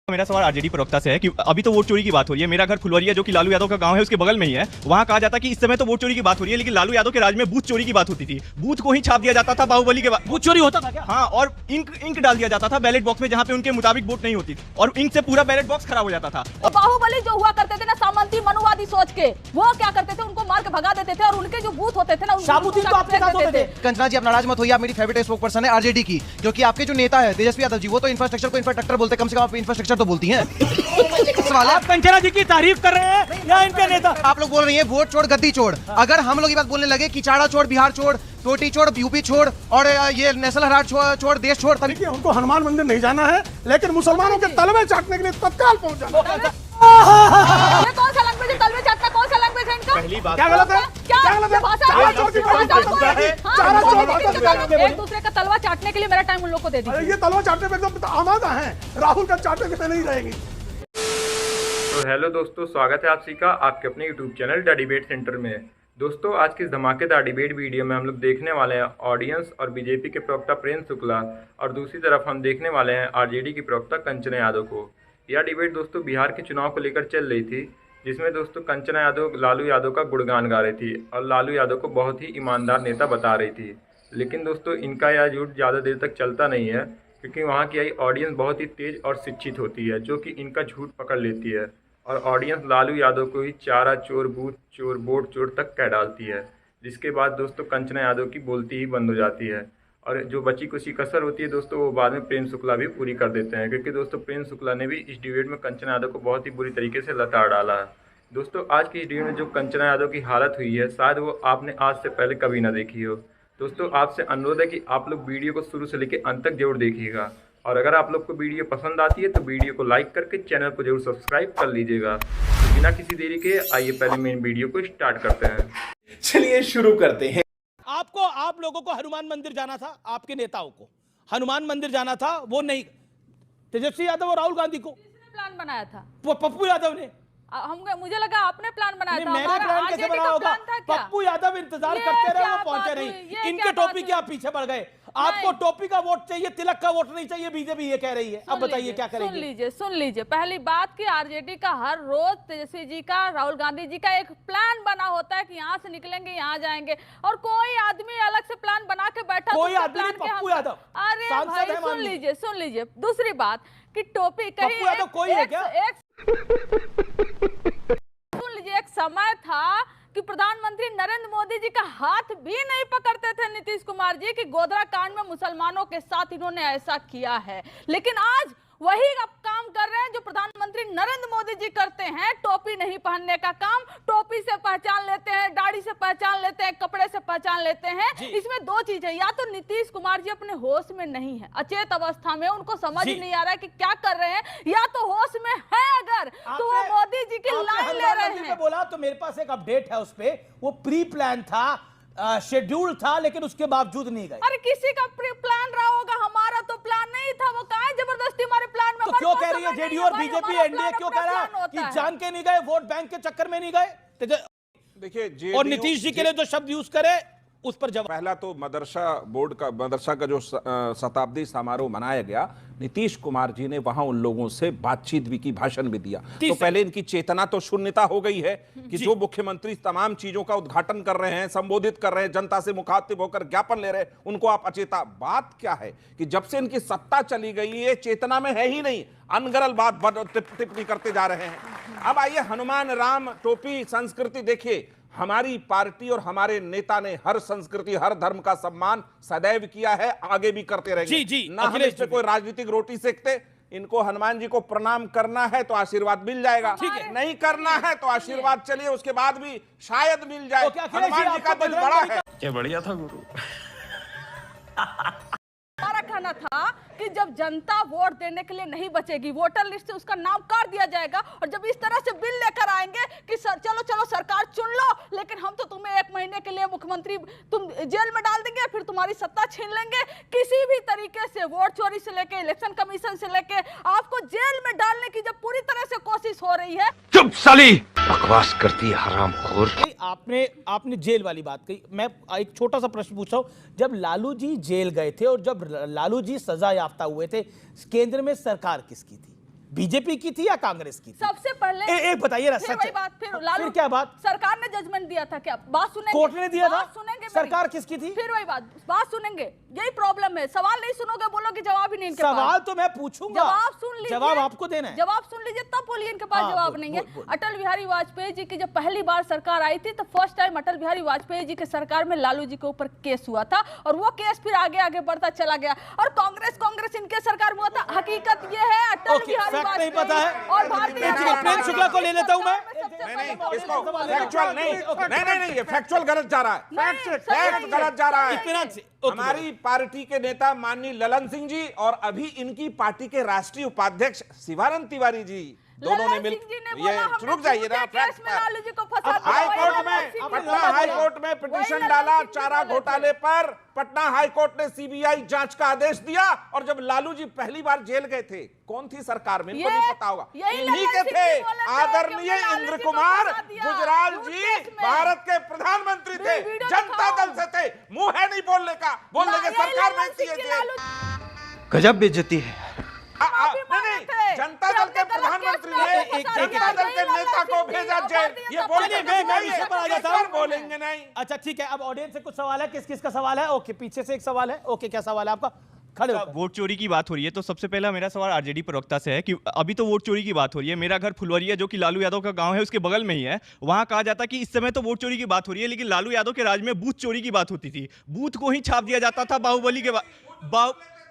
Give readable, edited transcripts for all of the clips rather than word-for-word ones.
मेरा सवाल आरजेडी प्रवक्ता से है कि अभी तो वोट चोरी की बात हो रही है। मेरा घर फुलवारिया जो कि लालू यादव का गांव है उसके बगल में ही है। वहां कहा जाता कि इस समय तो वोट चोरी की बात हो रही है, लेकिन लालू यादव के राज में बूथ चोरी की बात होती थी। बूथ को ही छाप दिया जाता था बाहुबली के बाद। बूथ चोरी होता था क्या? हाँ, और इंक डाल दिया जाता था बैलेट बॉक्स में जहाँ पे उनके मुताबिक वोट नहीं होती थी, और इंक से पूरा बैलेट बॉक्स खराब हो जाता था। तो बाहुबली जो हुआ करते थे ना, सामंती मनुवादी सोच के, वो क्या करते थे, उनको मार के भगा देते थे, और उनके जो बूथ होते थे ना, शाबुद्दीन तो आपके साथ होते थे। कंचना जी, आप नाराज मत होइए, आप मेरी फेवरेट स्पोक पर्सन है आरजेडी की, क्योंकि आपके जो नेता है तेजस्वी यादव जी, वो तो इंफ्रास्ट्रक्चर को इंफ्रास्ट्रक्चर बोलते हैं, कम से कम आप इंफ्रास्ट्रक्चर तो बोलती हैं। सवाल है, आप कंचना जी की तारीफ कर रहे हैं या इनके नेता? आप लोग बोल रही हैं वोट छोड़ गद्दी छोड़। अगर हम लोग ये बात बोलने लगे कि चाड़ा छोड़, बिहार छोड़, टोटी छोड़, यूपी छोड़, और ये नेशनल हेराल्ड छोड़, देश छोड़, तब देखिए हमको हनुमान मंदिर नहीं जाना है, लेकिन मुसलमानों के तलवे चाटने के लिए तत्काल पहुंच जाना है। ये कौन सा लैंग्वेज है? तलवे चाटना कौन सा लैंग्वेज है इनका? पहली बात क्या गलत है? क्या गलत है? भाषा चारा है? चोर की बात करता है। चारा चोर बात करता है। एक दूसरे का तलवा चाटने के लिए मेरा टाइम उन लोग को दे अरे दीजिए। ये तलवा चाटने पे एकदम आमादा है, राहुल का चाटने पे नहीं रहेगी। तो हेलो दोस्तों, स्वागत है आप सभी का आपके अपने YouTube channel the debate centre में। दोस्तों, आज की इस धमाकेदार डिबेट वीडियो में हम लोग देखने वाले हैं ऑडियंस और बीजेपी के प्रवक्ता प्रियंश शुक्ला, और दूसरी तरफ हम देखने वाले हैं आरजेडी की प्रवक्ता कंचना यादव को। यह डिबेट दोस्तों बिहार के चुनाव को लेकर चल रही थी, जिसमें दोस्तों कंचना यादव लालू यादव का गुणगान गा रही थी और लालू यादव को बहुत ही ईमानदार नेता बता रही थी। लेकिन दोस्तों इनका यह झूठ ज़्यादा देर तक चलता नहीं है, क्योंकि वहाँ की आई ऑडियंस बहुत ही तेज़ और शिक्षित होती है, जो कि इनका झूठ पकड़ लेती है, और ऑडियंस लालू यादव को ही चारा चोर, बूथ चोर, वोट चोर तक कह डालती है, जिसके बाद दोस्तों कंचना यादव की बोलती ही बंद हो जाती है, और जो बची कुछ कसर होती है दोस्तों वो बाद में प्रियंश शुक्ला भी पूरी कर देते हैं, क्योंकि दोस्तों प्रियंश शुक्ला ने भी इस डिबेट में कंचना यादव को बहुत ही बुरी तरीके से लताड़ डाला है। दोस्तों आज की इस डिबेट में जो कंचना यादव की हालत हुई है, शायद वो आपने आज से पहले कभी ना देखी हो। दोस्तों आपसे अनुरोध है कि आप लोग वीडियो को शुरू से लेकर अंत तक जरूर देखिएगा, और अगर आप लोग को वीडियो पसंद आती है तो वीडियो को लाइक करके चैनल को जरूर सब्सक्राइब कर लीजिएगा। तो बिना किसी देरी के आइए पहले मेन वीडियो को स्टार्ट करते हैं। चलिए शुरू करते हैं। आप लोगों को हनुमान मंदिर जाना था, आपके नेताओं को हनुमान मंदिर जाना था, वो नहीं। तेजस्वी यादव और राहुल गांधी को किसने प्लान बनाया था? पप्पू यादव ने। मुझे लगा आपने प्लान बनाया था। मेरे प्लान कैसे बना होगा? पप्पू यादव इंतजार करते रहे, वो पहुंचे नहीं। इनके टोपी के आप पीछे पड़ गए। आपको टोपी का वोट चाहिए, तिलक का वोट नहीं चाहिए, बीजेपी ये कह रही है। अब बताइए क्या करेंगे? सुन लीजिए पहली बात कि आरजेडी का हर रोज तेजस्वी जी का, राहुल गांधी जी का एक प्लान बना होता है कि यहाँ से निकलेंगे यहाँ जाएंगे, और कोई आदमी अलग से प्लान बना के बैठा, कोई आदमी नहीं, पप्पू यादव। अरे भाई सुन लीजिए। दूसरी बात कि टोपी कहीं पप्पू यादव कोई है क्या? सुन लीजिए, एक समय था कि प्रधानमंत्री नरेंद्र मोदी जी का हाथ भी नहीं पकड़ते थे नीतीश कुमार जी, कि गोधरा कांड में मुसलमानों के साथ इन्होंने ऐसा किया है। लेकिन आज वही अब काम कर रहे हैं जो प्रधानमंत्री नरेंद्र मोदी जी करते हैं, टोपी नहीं पहनने का काम। टोपी से पहचान लेते हैं, दाढ़ी से पहचान लेते हैं, कपड़े से पहचान लेते हैं। इसमें दो चीज है, या तो नीतीश कुमार जी अपने होश में नहीं है, अचेत अवस्था में, उनको समझ नहीं आ रहा है कि क्या कर रहे हैं, या तो होश में है अगर तो वो मोदी जी की लाइन ले रहे हैं। बोला तो मेरे पास एक अपडेट है, उस पे वो प्री प्लान था, शेड्यूल था, लेकिन उसके बावजूद नहीं गए। अरे किसी का प्री प्लान रहा होगा, हमारा तो प्लान नहीं था। वो कहा जबरदस्ती हमारे प्लान में। तो क्यों कह रही है जेडीयू और बीजेपी, एनडीए क्यों कह रहा है कि जान के नहीं गए, वोट बैंक के चक्कर में नहीं गए? देखिए और नीतीश जी के लिए जो शब्द यूज करे उस पर जवाब। पहला तो मदरसा का जो शताब्दी समारोह मनाया गया, नीतीश कुमार जी ने वहां उन लोगों से बातचीत भी की, भाषण भी दिया। तो पहले इनकी चेतना तो शून्यता हो गई है कि जो मुख्यमंत्री तमाम चीजों का उद्घाटन कर रहे हैं, संबोधित कर रहे हैं, जनता से मुखातिब होकर ज्ञापन ले रहे हैं, उनको आप अचेता। बात क्या है कि जब से इनकी सत्ता चली गई ये चेतना में है ही नहीं, अनगरल बात टिप्पणी करते जा रहे हैं। अब आइए हनुमान राम टोपी संस्कृति देखिए, हमारी पार्टी और हमारे नेता ने हर संस्कृति, हर धर्म का सम्मान सदैव किया है, आगे भी करते रहेंगे। जी, ना हम इस पे कोई राजनीतिक रोटी सेकते। इनको हनुमान जी को प्रणाम करना है तो आशीर्वाद मिल जाएगा, ठीक है, नहीं करना है तो आशीर्वाद चलिए उसके बाद भी शायद मिल जाए। हनुमान जी का दिल बड़ा है। क्या बढ़िया था गुरु। हमारा कहना था कि जब जनता वोट देने के लिए नहीं बचेगी, वोटर लिस्ट से उसका नाम काट दिया जाएगा, और जब इस तरह से बिल लेकर आएंगे कि चलो सरकार चुन लो, लेकिन हम तो तुम्हें 1 महीने के लिए मुख्यमंत्री तुम जेल में डाल देंगे, फिर तुम्हारी सत्ता छीन लेंगे। किसी भी तरीके से वोट चोरी से लेके इलेक्शन कमीशन से लेके आपको जेल में डालने की जब पूरी तरह से कोशिश हो रही है। चुप साली, बकवास करती है हरामखोर। आपने जेल वाली बात कही, मैं एक छोटा सा प्रश्न पूछ रहा हूं। जब लालू जी जेल गए थे और जब लालू जी सजा याफ्ता हुए थे, केंद्र में सरकार किसकी थी? बीजेपी की थी या कांग्रेस की थी? सबसे पहले एक बताइए ना, फिर सच वही है। बात, फिर लालू फिर क्या बात? सरकार ने जजमेंट दिया था क्या? बात सुनेंगे, कोर्ट ने दिया था? बात सुनेंगे मेरी। सरकार किसकी थी? फिर वही बात सुनेंगे। यही प्रॉब्लम है, सवाल नहीं सुनोगे, बोलोगे जवाब ही नहीं इनके पास। सवाल तो मैं पूछूंगा, जवाब सुन लीजिए, जवाब आपको देना है। जवाब सुन लीजिए तब बोलिए, इनके पास हाँ, जवाब नहीं है। अटल बिहारी वाजपेयी जी की जब पहली बार सरकार आई थी तो फर्स्ट टाइम अटल बिहारी वाजपेयी जी के सरकार में लालू जी के ऊपर केस हुआ था, और वो केस फिर आगे आगे बढ़ता चला गया, और कांग्रेस इनके सरकार में हुआ था। हकीकत ये है, अटल बिहारी फैक्ट नहीं वाजपेयी पता है। और भारतीय प्रेम शुक्ला को ले लेता हूं मैं। इसको फैक्चुअल नहीं, ये फैक्चुअल गलत जा रहा है, फैक्ट गलत जा रहा है। हमारी पार्टी के नेता माननीय ललन सिंह जी और अभी इनकी पार्टी के राष्ट्रीय उपाध्यक्ष शिवानंद तिवारी जी दोनों ने मिलकर, ये रुक जाइए ना, पटना हाई कोर्ट में पिटीशन डाला चारा घोटाले पर। पटना हाई कोर्ट ने सीबीआई जांच का आदेश दिया, और जब लालू जी पहली बार जेल गए थे, कौन थी सरकार में, इनको नहीं पता होगा, इन्हीं के थे आदरणीय इंद्र कुमार गुजराल जी, भारत के प्रधानमंत्री थे, जनता दल से थे। मुंह है नहीं बोलने का, बोलने के सरकार में थी। गजब बेइज्जती है। नहीं, जनता दल के प्रधानमंत्री ने जनता दल के नेता को भेजा जेल, ये बोलेंगे नहीं। अच्छा ठीक है, अब ऑडियंस से कुछ सवाल है, किस किस का सवाल है? ओके, पीछे से एक सवाल है। ओके, क्या सवाल है आपका? खड़े होकर। वोट चोरी की बात हो रही है, तो सबसे पहला मेरा सवाल आरजेडी प्रवक्ता से है कि अभी तो वोट चोरी की बात हो रही है। मेरा घर फुलवरिया जो कि लालू यादव का गांव है उसके बगल में ही है, वहां कहा जाता कि इस समय तो वोट चोरी की बात हो रही है, लेकिन लालू यादव के राज में बूथ चोरी की बात होती थी। बूथ को ही छाप दिया जाता था बाहुबली के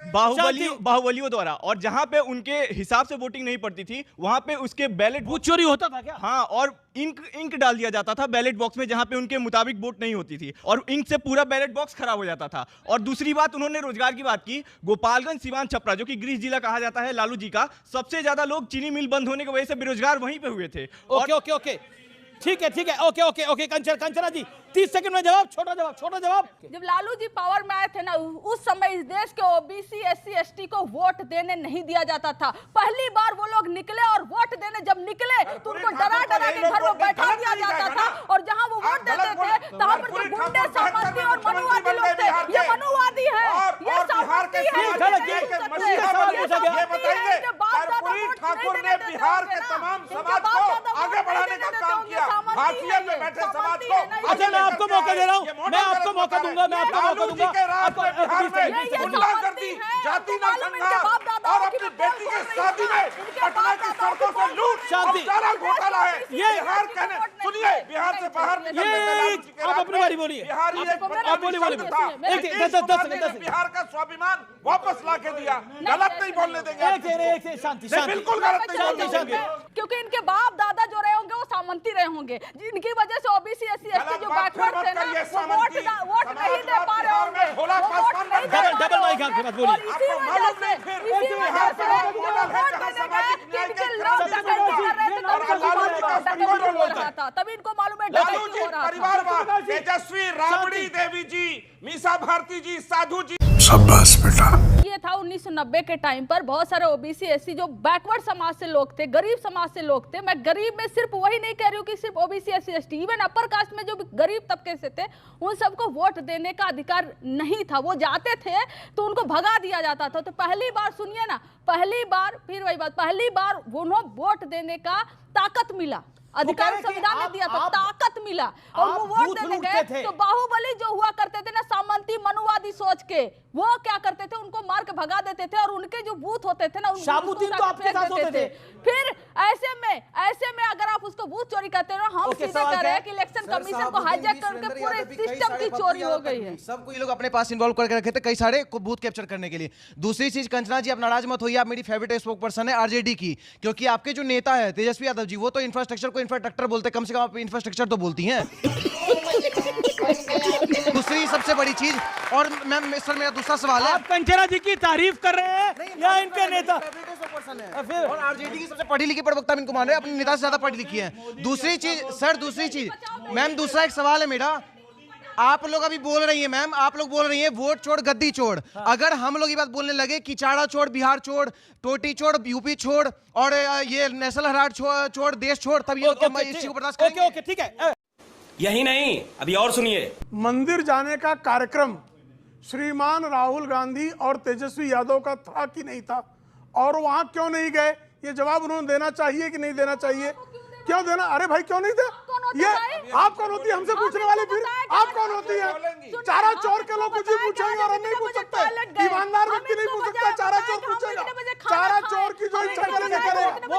बाहुबलियों द्वारा, और जहां पे उनके हिसाब से वोटिंग नहीं पड़ती थी वहां पे उसके बैलेट बूथ चोरी होता था क्या? हाँ, और इंक डाल दिया जाता था बैलेट बॉक्स में जहां पे उनके मुताबिक वोट नहीं होती थी, और इंक से पूरा बैलेट बॉक्स खराब हो जाता था। और दूसरी बात, उन्होंने रोजगार की बात की। गोपालगंज, सिवान, छपरा जो कि गृह जिला कहा जाता है लालू जी का, सबसे ज्यादा लोग चीनी मिल बंद होने की वजह से बेरोजगार वहीं पे हुए थे। ओके, ठीक है, ओके, कंचना जी 30 सेकंड में जवाब, छोटा जवाब। जब लालू जी पावर में आए थे ना, उस समय इस देश के ओबीसी, एससी, एसटी को वोट देने नहीं दिया जाता था। पहली बार वो लोग निकले, और वोट देने जब निकले तो उनको डरा के घर में बैठा दिया जाता था, और जहां वो वोट देते थे वहां पर जो गुंडे, सामंती और मनुवादी लोग थे, ये मनुवादी है, ये सामंती है। ये बताइए, कर्पूरी ठाकुर ने बिहार के तमाम समाज को आगे बढ़ाने का काम किया, हाशिए में बैठे समाज को। अच्छा, मैं आपको मौका दे रहा हूँ, मैं आपको मौका दूंगा। लालू जी के राज में बिहार में गुंडागर्दी, जाति नरसंहार और अपनी बेटी के शादी में पटना की सड़कों से लूट और चारा घोटाला है। ये बिहार कहने, सुनिए, बिहार से बाहर निकलने, आप अपनी बारी बोलिए। बिहार बिहार का स्वाभिमान वापस ला के दिया। गलत नहीं बोलने देंगे, शांति, बिल्कुल गलत नहीं बोलने देंगे, क्योंकि इनके बाप दादा जो रहे होंगे वो सामंती रहे होंगे, जिनकी वजह से ओबीसी, एससी, एसटी जो बैकवर्ड थे ना, वो वोट नहीं दे पा रहे होंगे। डबल माइक आपके पास, बोलिए। आपको मालूम नहीं फिर बिहार पे मॉडल है जहां सामाजिक न्याय के तभी इनको मालूम है लालू जी परिवारवाद, तेजस्वी, राबड़ी देवी जी, मीसा भारती जी, साधु जी। शाबाश बेटा। ये था 1990 के टाइम पर बहुत सारे ओबीसी, एससी जो बैकवर्ड समाज से लोग थे, गरीब समाज से लोग थे। मैं गरीब में सिर्फ वही नहीं कह रही हूँ कि सिर्फ OBC, SC, ST, even upper caste में जो गरीब तबके से थे उन सबको वोट देने का अधिकार नहीं था। वो जाते थे तो उनको भगा दिया जाता था। तो पहली बार, सुनिए ना, पहली बार, फिर वही बात, पहली बार उन्हें वोट देने का ताकत मिला, अधिकार संविधान ने दिया था, ताकत मिला, और वो वोट देने गए। तो बाहुबली जो हुआ करते थे ना, सामंती मनुवादी सोच के, वो क्या करते थे, उनको मार के भगा देते थे, और उनके जो बूथ होते थे ना, शाबुद्दीन तो आपके साथ होते थे। फिर ऐसे में अगर आप उसको बूथ चोरी करते हो, हम सीधे कह रहे हैं कि इलेक्शन कमीशन को हाईजैक करके पूरे सिस्टम की चोरी हो गई है। सबको ये लोग अपने पास इन्वॉल्व करके रखे थे कई सारे को बूथ कैप्चर करने के लिए। दूसरी चीज, कंचना जी आप नाराज मत होइए, आप मेरी फेवरेट स्पोक पर्सन है आरजेडी की, क्योंकि आपके जो नेता है तेजस्वी यादव जी, वो तो इंफ्रास्ट्रक्चर को इंफ्रास्ट्रक्चर बोलते, कम से कम आप इंफ्रास्ट्रक्चर तो बोलती हैं। दूसरी सबसे बड़ी चीज, और मैम सर मेरा दूसरा सवाल है, आप कंचना जी की तारीफ कर रहे हैं या इनके नेता? और आरजेडी की सबसे पढ़ी लिखी प्रवक्ता इनको मान रहे हैं, अपने नेता से ज्यादा पढ़ी लिखी है। दूसरी चीज सर, दूसरी चीज मैम, दूसरा एक सवाल है मेरा। आप लोग अभी बोल रही हैं मैम, आप लोग बोल रही हैं वोट छोड़ गद्दी छोड़। अगर हम लोग ये बात बोलने लगे कि चाड़ा छोड़ बिहार छोड़, टोटी छोड़ यूपी छोड़, और ये नेशनल हेराल्ड छोड़ देश छोड़, तब ये इस चीज को बर्दाश्त करेंगे? ओके, ठीक है। यही नहीं, अभी और सुनिए। मंदिर जाने का कार्यक्रम श्रीमान राहुल गांधी और तेजस्वी यादव का था कि नहीं था, और वहां क्यों नहीं गए, ये जवाब उन्होंने देना चाहिए कि नहीं देना चाहिए? क्यों देना? अरे भाई क्यों नहीं दे? ये आप कौन होती है हमसे पूछने वाली? फिर आप कौन होती है? चारा चोर के लोग कुछ भी पूछेंगे और हम नहीं पूछ सकते? ईमानदार व्यक्ति नहीं पूछ सकता, चारा चोर पूछेगा। चारा चोर की जो इच्छा करेगा करे। वो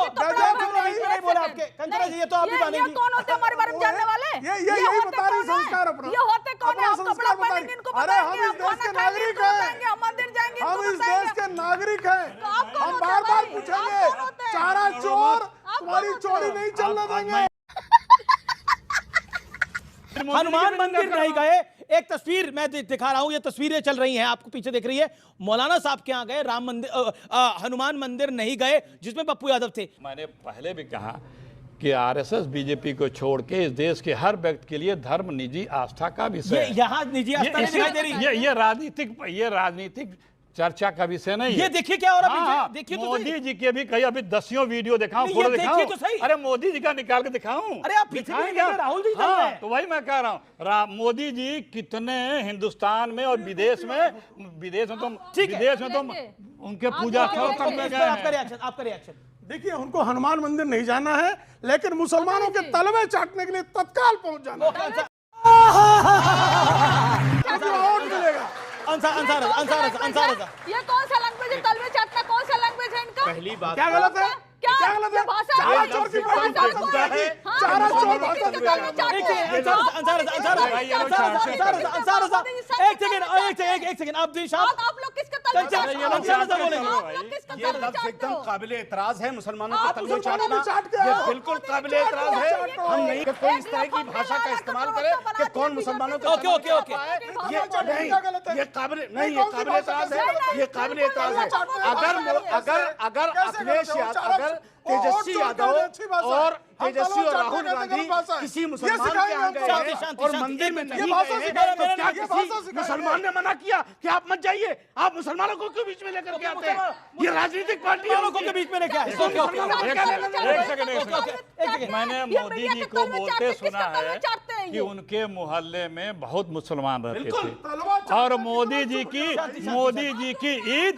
नहीं बोला आपके कंचना जी, ये तो आप भी मानेंगी। कौन होते हैं हमारे बारे में जानने वाले? ये यही बता रही संस्कार अपना। ये होते कौन है? संस्कार बता रही। अरे हम इस देश के नागरिक हैं, हम मंदिर जाएंगे, हम इस देश के नागरिक हैं। हम बार बार पूछेंगे, चारा चोर तुम्हारी चोरी नहीं चलने देंगे। हनुमान मंदिर नहीं गए। एक तस्वीर मैं दिखा रहा हूं, ये तस्वीरें चल रही हैं, आपको पीछे दिख रही है। मौलाना साहब के यहाँ गए, राम मंदिर हनुमान मंदिर नहीं गए, जिसमें पप्पू यादव थे। मैंने पहले भी कहा कि आरएसएस बीजेपी को छोड़ के इस देश के हर व्यक्ति के लिए धर्म निजी आस्था का विषय है। यहाँ निजी आस्था नहीं दिखाई दे रही है। ये राजनीतिक चर्चा का विषय नहीं है। ये देखिए क्या हो रहा है। हाँ, देखिए तो मोदी जी के भी कई अभी 10 वीडियो दिखाऊं, फोटो दिखाऊं तो सही। अरे मोदी जी का निकाल के दिखाऊं? अरे आप पीछे राहुल जी चल रहे हैं। तो वही मैं कह रहा हूँ, मोदी जी कितने हिंदुस्तान में और विदेश में तो उनके पूजा स्थल पर गए हैं। आपका रिएक्शन देखिए, उनको हनुमान मंदिर नहीं जाना है, लेकिन मुसलमानों के तलवे चाटने के लिए तत्काल पहुंच जाना है। वोट मिलेगा। ये कौन सा लैंग्वेज है? तलवे चाटना कौन सा लैंग्वेज है इनका? पहली बात क्या गलत है? क्या गलत है? चारा चोर की भाषा है। चारा चोर भाषा एक सेकंड आप आप लोग किसका तलवे ये लफ्ज एकदम काबिल एतराज है। मुसलमानों का तलवे चाटना ये बिल्कुल काबिल एतराज है। हम नहीं कि कोई इस तरह की भाषा का इस्तेमाल करे कि कौन मुसलमानों का ओके ये नहीं, ये काबिल एतराज है। ये काबिल एतराज है। अगर अखिलेश यादव, अगर तेजस्वी यादव और तेजस्वी और राहुल गांधी किसी मुसलमान के यहाँ गए और मंदिर में नहीं गए, तो क्या किसी मुसलमान ने मना किया कि आप मत जाइए? आप मुसलमानों को क्यों बीच में लेकर के आते हैं? ये राजनीतिक पार्टियों को बीच में लेकर मैंने मोदी जी को बोलते सुना है कि उनके मोहल्ले में बहुत मुसलमान रहते थे और मोदी जी की ईद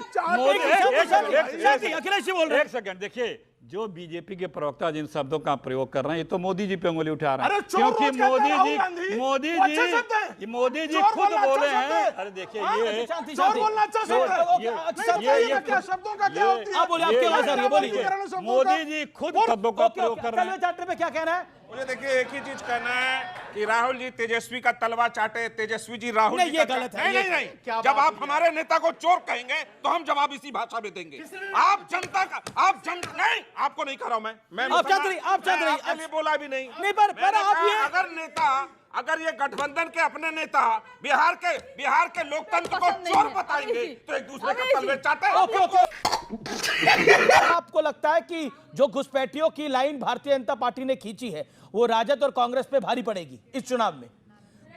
अखिलेश जी बोल रहे हैं। एक सेकंड देखिए, जो बीजेपी के प्रवक्ता जिन शब्दों का प्रयोग कर रहे हैं, ये तो मोदी जी पे उंगली उठा रहे हैं, क्योंकि मोदी जी खुद बोले हैं। अरे देखिए, ये शब्दों का क्या होती है? आप बोलिए, आपकी आवाज आ रही है, बोलिए। मोदी जी खुद शब्दों का प्रयोग कर रहे हैं। चाटने पे क्या कहना है? मुझे देखिए, एक ही चीज कहना है कि राहुल जी तेजस्वी का तलवा चाटे, तेजस्वी जी राहुल जी ये गलत है। नहीं। जब आप हमारे नेता को चोर कहेंगे तो हम जवाब इसी भाषा में देंगे। आप जनता का, नहीं, आपको नहीं कह रहा हूं मैं आप चाहते रही आपके लिए बोला भी नहीं। पर आप ये अगर ये गठबंधन के अपने नेता बिहार के लोकतंत्र को चोर बताएंगे तो एक दूसरे के तलवे चाटे। आपको लगता है कि जो घुसपैठियों की लाइन भारतीय जनता पार्टी ने खींची है वो राजद और कांग्रेस पे भारी पड़ेगी इस चुनाव में?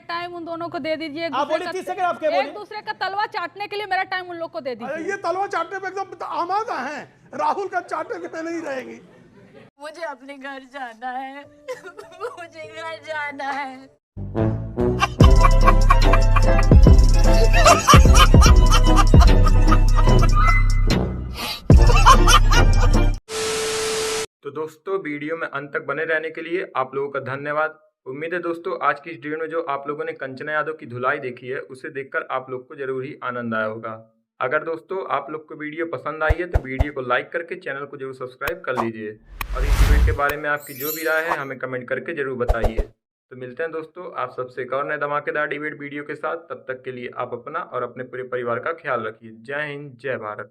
टाइम उन दोनों को दे दीजिए। आप बोलिए 30 सेकंड आपके बोलिए। एक दूसरे का तलवा चाटने के लिए मेरा टाइम उन लोग को दे दीजिए। ये तलवा चाटने पे एकदम आमादा है। राहुल का चाटने पे नहीं रहेगी। मुझे अपने घर जाना है। मुझे घर जाना है। तो दोस्तों, वीडियो में अंत तक बने रहने के लिए आप लोगों का धन्यवाद। उम्मीद है दोस्तों, आज की इस वीडियो में जो आप लोगों ने कंचना यादव की धुलाई देखी है, उसे देखकर आप लोग को जरूर ही आनंद आया होगा। अगर दोस्तों आप लोग को वीडियो पसंद आई है तो वीडियो को लाइक करके चैनल को जरूर सब्सक्राइब कर लीजिए और इस वीडियो के बारे में आपकी जो भी राय है हमें कमेंट करके जरूर बताइए। तो मिलते हैं दोस्तों आप सबसे एक और नए धमाकेदार डिबेट वीडियो के साथ। तब तक के लिए आप अपना और अपने पूरे परिवार का ख्याल रखिए। जय हिंद, जय भारत।